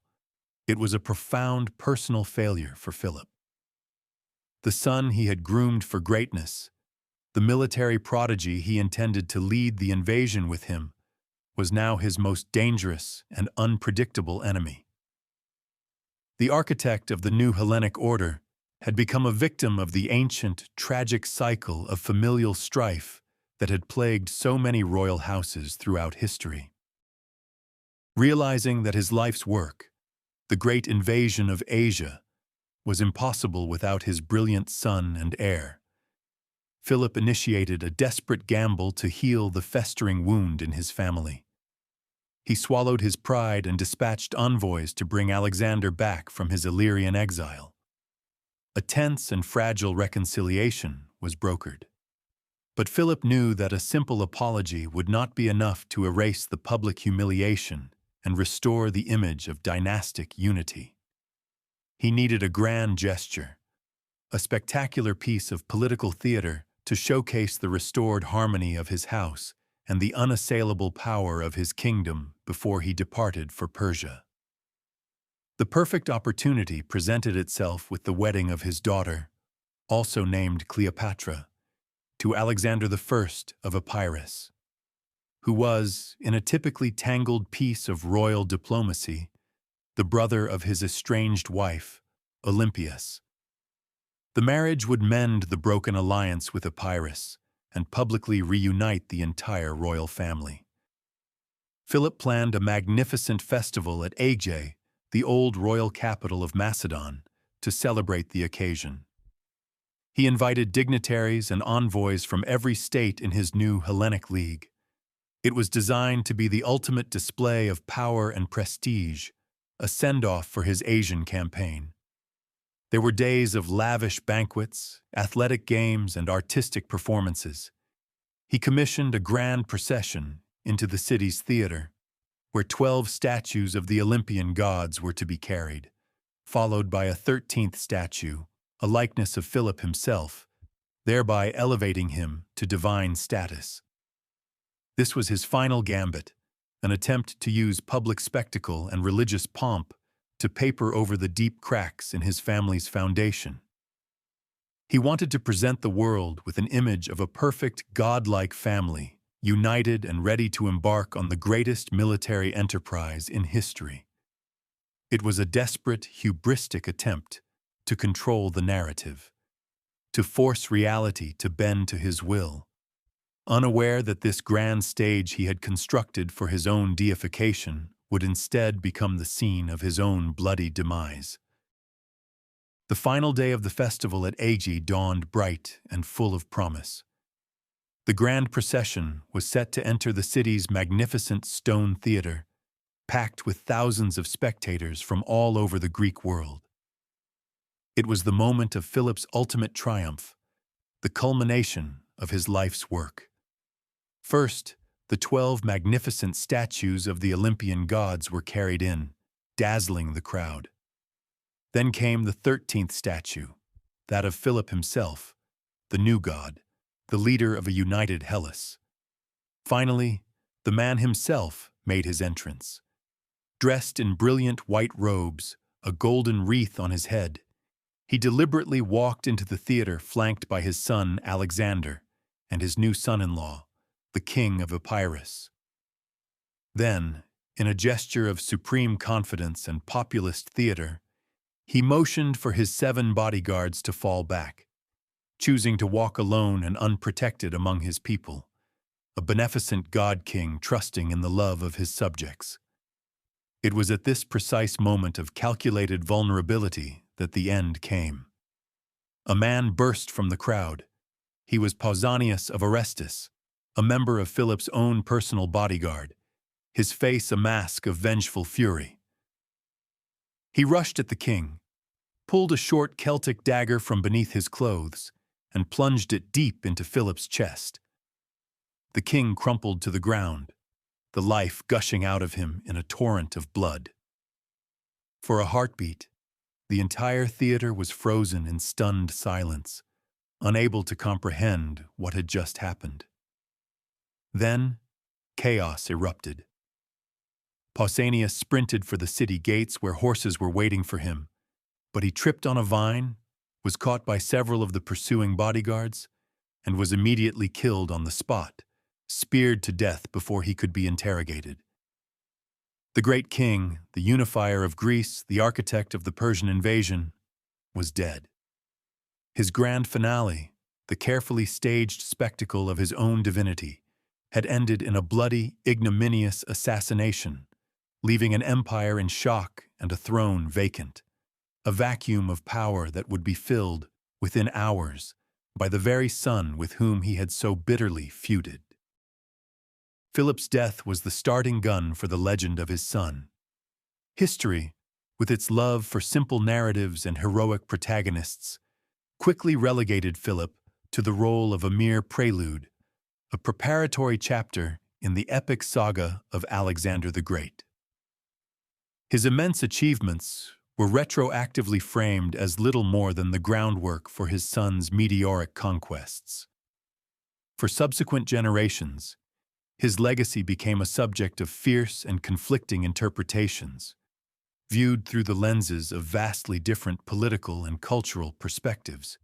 It was a profound personal failure for Philip. The son he had groomed for greatness, the military prodigy he intended to lead the invasion with him, was now his most dangerous and unpredictable enemy. The architect of the new Hellenic order had become a victim of the ancient, tragic cycle of familial strife that had plagued so many royal houses throughout history. Realizing that his life's work, the great invasion of Asia, was impossible without his brilliant son and heir, Philip initiated a desperate gamble to heal the festering wound in his family. He swallowed his pride and dispatched envoys to bring Alexander back from his Illyrian exile. A tense and fragile reconciliation was brokered. But Philip knew that a simple apology would not be enough to erase the public humiliation and restore the image of dynastic unity. He needed a grand gesture, a spectacular piece of political theater to showcase the restored harmony of his house and the unassailable power of his kingdom before he departed for Persia. The perfect opportunity presented itself with the wedding of his daughter, also named Cleopatra, to Alexander I of Epirus, who was, in a typically tangled piece of royal diplomacy, the brother of his estranged wife, Olympias. The marriage would mend the broken alliance with Epirus and publicly reunite the entire royal family. Philip planned a magnificent festival at Aegae, the old royal capital of Macedon, to celebrate the occasion. He invited dignitaries and envoys from every state in his new Hellenic League. It was designed to be the ultimate display of power and prestige, a send-off for his Asian campaign. There were days of lavish banquets, athletic games, and artistic performances. He commissioned a grand procession into the city's theater, where 12 statues of the Olympian gods were to be carried, followed by a 13th statue, a likeness of Philip himself, thereby elevating him to divine status. This was his final gambit, an attempt to use public spectacle and religious pomp to paper over the deep cracks in his family's foundation. He wanted to present the world with an image of a perfect, godlike family, united and ready to embark on the greatest military enterprise in history. It was a desperate, hubristic attempt to control the narrative, to force reality to bend to his will, unaware that this grand stage he had constructed for his own deification would instead become the scene of his own bloody demise. The final day of the festival at Aegi dawned bright and full of promise. The grand procession was set to enter the city's magnificent stone theater, packed with thousands of spectators from all over the Greek world. It was the moment of Philip's ultimate triumph, the culmination of his life's work. First, the 12 magnificent statues of the Olympian gods were carried in, dazzling the crowd. Then came the 13th statue, that of Philip himself, the new god, the leader of a united Hellas. Finally, the man himself made his entrance. Dressed in brilliant white robes, a golden wreath on his head, he deliberately walked into the theater flanked by his son Alexander and his new son-in-law, the king of Epirus. Then, in a gesture of supreme confidence and populist theater, he motioned for his 7 bodyguards to fall back, choosing to walk alone and unprotected among his people, a beneficent god-king trusting in the love of his subjects. It was at this precise moment of calculated vulnerability that the end came. A man burst from the crowd. He was Pausanias of Orestis, a member of Philip's own personal bodyguard, his face a mask of vengeful fury. He rushed at the king, pulled a short Celtic dagger from beneath his clothes, and plunged it deep into Philip's chest. The king crumpled to the ground, the life gushing out of him in a torrent of blood. For a heartbeat, the entire theater was frozen in stunned silence, unable to comprehend what had just happened. Then, chaos erupted. Pausanias sprinted for the city gates where horses were waiting for him, but he tripped on a vine, was caught by several of the pursuing bodyguards, and was immediately killed on the spot, speared to death before he could be interrogated. The great king, the unifier of Greece, the architect of the Persian invasion, was dead. His grand finale, the carefully staged spectacle of his own divinity, had ended in a bloody, ignominious assassination, leaving an empire in shock and a throne vacant, a vacuum of power that would be filled, within hours, by the very son with whom he had so bitterly feuded. Philip's death was the starting gun for the legend of his son. History, with its love for simple narratives and heroic protagonists, quickly relegated Philip to the role of a mere prelude, a preparatory chapter in the epic saga of Alexander the Great. His immense achievements were retroactively framed as little more than the groundwork for his son's meteoric conquests. For subsequent generations, his legacy became a subject of fierce and conflicting interpretations, viewed through the lenses of vastly different political and cultural perspectives.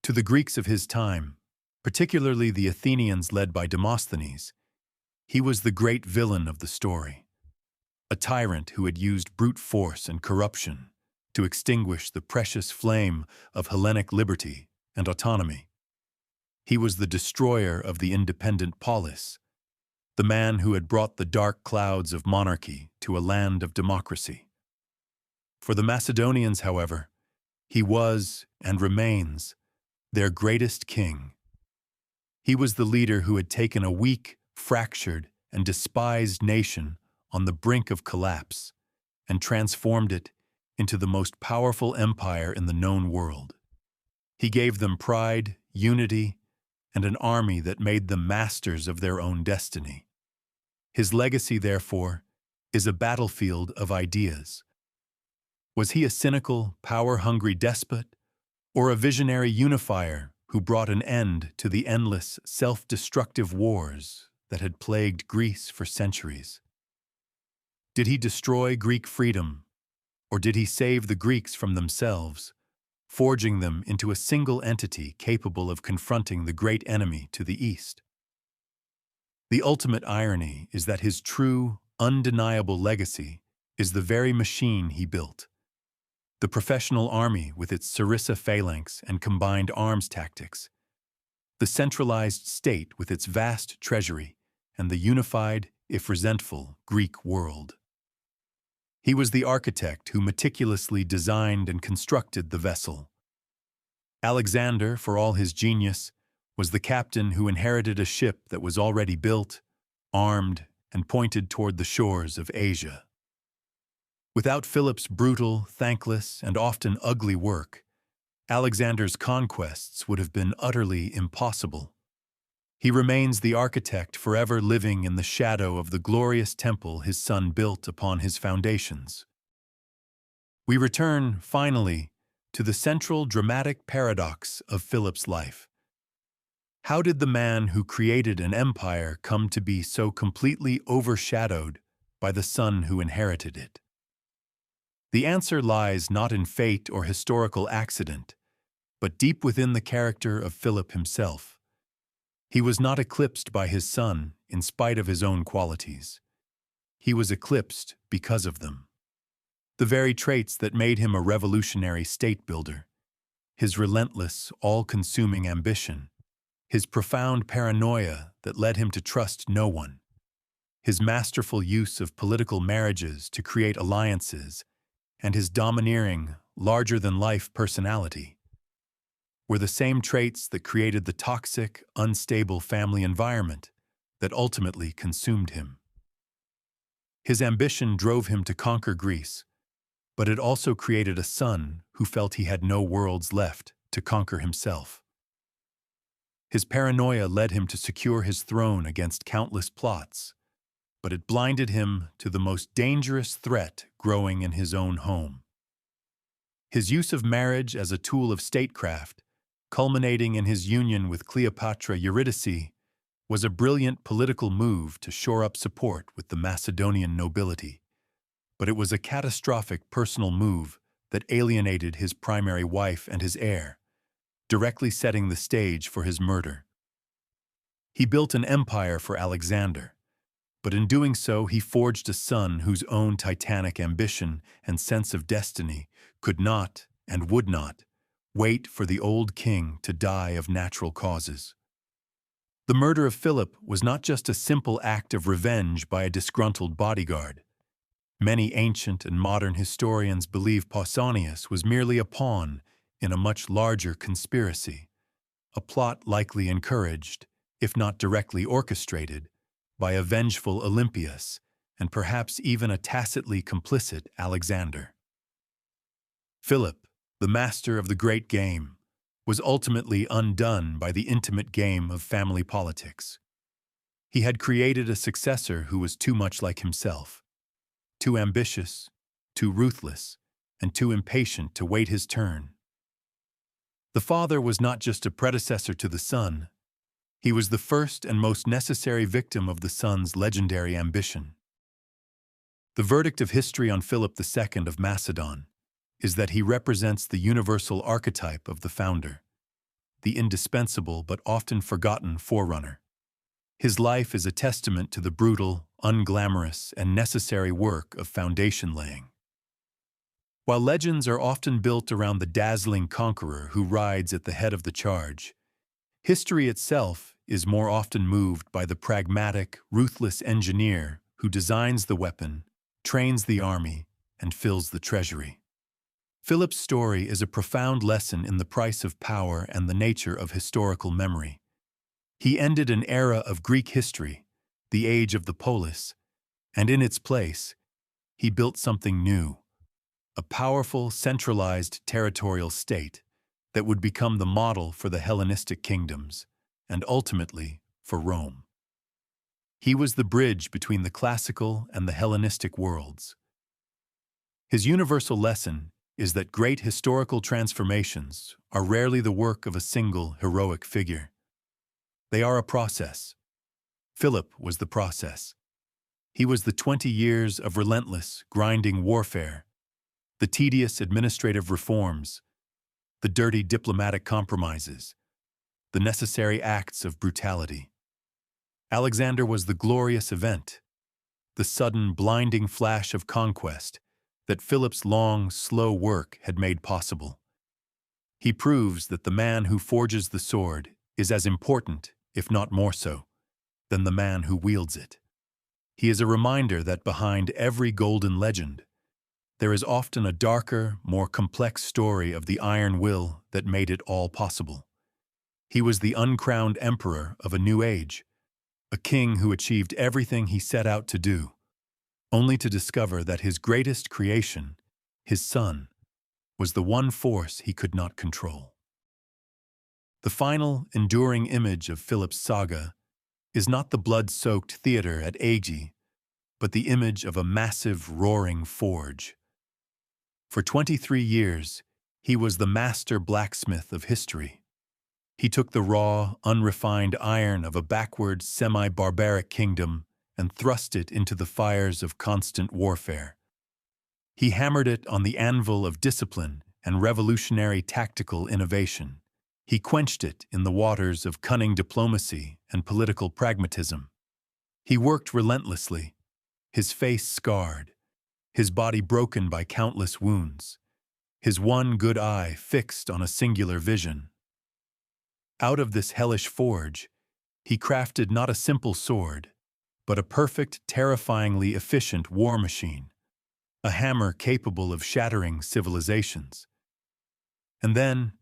To the Greeks of his time, particularly the Athenians led by Demosthenes, he was the great villain of the story, a tyrant who had used brute force and corruption to extinguish the precious flame of Hellenic liberty and autonomy. He was the destroyer of the independent polis, the man who had brought the dark clouds of monarchy to a land of democracy. For the Macedonians, however, he was, and remains, their greatest king. He was the leader who had taken a weak, fractured, and despised nation on the brink of collapse and transformed it into the most powerful empire in the known world. He gave them pride, unity, and an army that made them masters of their own destiny. His legacy, therefore, is a battlefield of ideas. Was he a cynical, power-hungry despot, or a visionary unifier who brought an end to the endless, self-destructive wars that had plagued Greece for centuries? Did he destroy Greek freedom, or did he save the Greeks from themselves, forging them into a single entity capable of confronting the great enemy to the east? The ultimate irony is that his true, undeniable legacy is the very machine he built. The professional army with its Sarissa phalanx and combined arms tactics, the centralized state with its vast treasury, and the unified, if resentful, Greek world. He was the architect who meticulously designed and constructed the vessel. Alexander, for all his genius, was the captain who inherited a ship that was already built, armed, and pointed toward the shores of Asia. Without Philip's brutal, thankless, and often ugly work, Alexander's conquests would have been utterly impossible. He remains the architect forever living in the shadow of the glorious temple his son built upon his foundations. We return, finally, to the central dramatic paradox of Philip's life. How did the man who created an empire come to be so completely overshadowed by the son who inherited it? The answer lies not in fate or historical accident, but deep within the character of Philip himself. He was not eclipsed by his son in spite of his own qualities. He was eclipsed because of them. The very traits that made him a revolutionary state builder, his relentless, all-consuming ambition, his profound paranoia that led him to trust no one, his masterful use of political marriages to create alliances, and his domineering, larger-than-life personality, were the same traits that created the toxic, unstable family environment that ultimately consumed him. His ambition drove him to conquer Greece, but it also created a son who felt he had no worlds left to conquer himself. His paranoia led him to secure his throne against countless plots, but it blinded him to the most dangerous threat growing in his own home. His use of marriage as a tool of statecraft, culminating in his union with Cleopatra Eurydice, was a brilliant political move to shore up support with the Macedonian nobility, but it was a catastrophic personal move that alienated his primary wife and his heir, directly setting the stage for his murder. He built an empire for Alexander, but in doing so he forged a son whose own titanic ambition and sense of destiny could not, and would not, wait for the old king to die of natural causes. The murder of Philip was not just a simple act of revenge by a disgruntled bodyguard. Many ancient and modern historians believe Pausanias was merely a pawn in a much larger conspiracy, a plot likely encouraged, if not directly orchestrated, by a vengeful Olympias and perhaps even a tacitly complicit Alexander. Philip, the master of the great game, was ultimately undone by the intimate game of family politics. He had created a successor who was too much like himself, too ambitious, too ruthless, and too impatient to wait his turn. The father was not just a predecessor to the son, he was the first and most necessary victim of the son's legendary ambition. The verdict of history on Philip II of Macedon is that he represents the universal archetype of the founder, the indispensable but often forgotten forerunner. His life is a testament to the brutal, unglamorous, and necessary work of foundation laying. While legends are often built around the dazzling conqueror who rides at the head of the charge, history itself is more often moved by the pragmatic, ruthless engineer who designs the weapon, trains the army, and fills the treasury. Philip's story is a profound lesson in the price of power and the nature of historical memory. He ended an era of Greek history, the age of the polis, and in its place, he built something new, a powerful, centralized territorial state that would become the model for the Hellenistic kingdoms, and ultimately for Rome. He was the bridge between the classical and the Hellenistic worlds. His universal lesson is that great historical transformations are rarely the work of a single heroic figure. They are a process. Philip was the process. He was the 20 years of relentless, grinding warfare, the tedious administrative reforms, the dirty diplomatic compromises, the necessary acts of brutality. Alexander was the glorious event, the sudden, blinding flash of conquest that Philip's long, slow work had made possible. He proves that the man who forges the sword is as important, if not more so, than the man who wields it. He is a reminder that behind every golden legend, there is often a darker, more complex story of the iron will that made it all possible. He was the uncrowned emperor of a new age, a king who achieved everything he set out to do, only to discover that his greatest creation, his son, was the one force he could not control. The final, enduring image of Philip's saga is not the blood-soaked theater at Aegi, but the image of a massive, roaring forge. For 23 years, he was the master blacksmith of history. He took the raw, unrefined iron of a backward, semi-barbaric kingdom and thrust it into the fires of constant warfare. He hammered it on the anvil of discipline and revolutionary tactical innovation. He quenched it in the waters of cunning diplomacy and political pragmatism. He worked relentlessly, his face scarred, his body broken by countless wounds, his one good eye fixed on a singular vision. Out of this hellish forge, he crafted not a simple sword, but a perfect, terrifyingly efficient war machine, a hammer capable of shattering civilizations. And then,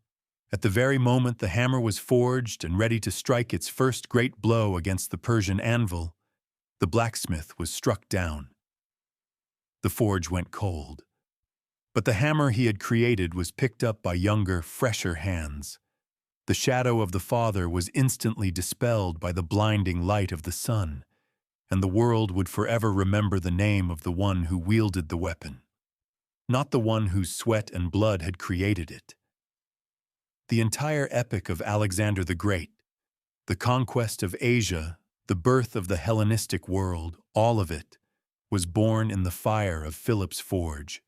at the very moment the hammer was forged and ready to strike its first great blow against the Persian anvil, the blacksmith was struck down. The forge went cold. But the hammer he had created was picked up by younger, fresher hands. The shadow of the father was instantly dispelled by the blinding light of the sun, and the world would forever remember the name of the one who wielded the weapon, not the one whose sweat and blood had created it. The entire epic of Alexander the Great, the conquest of Asia, the birth of the Hellenistic world, all of it, was born in the fire of Philip's forge.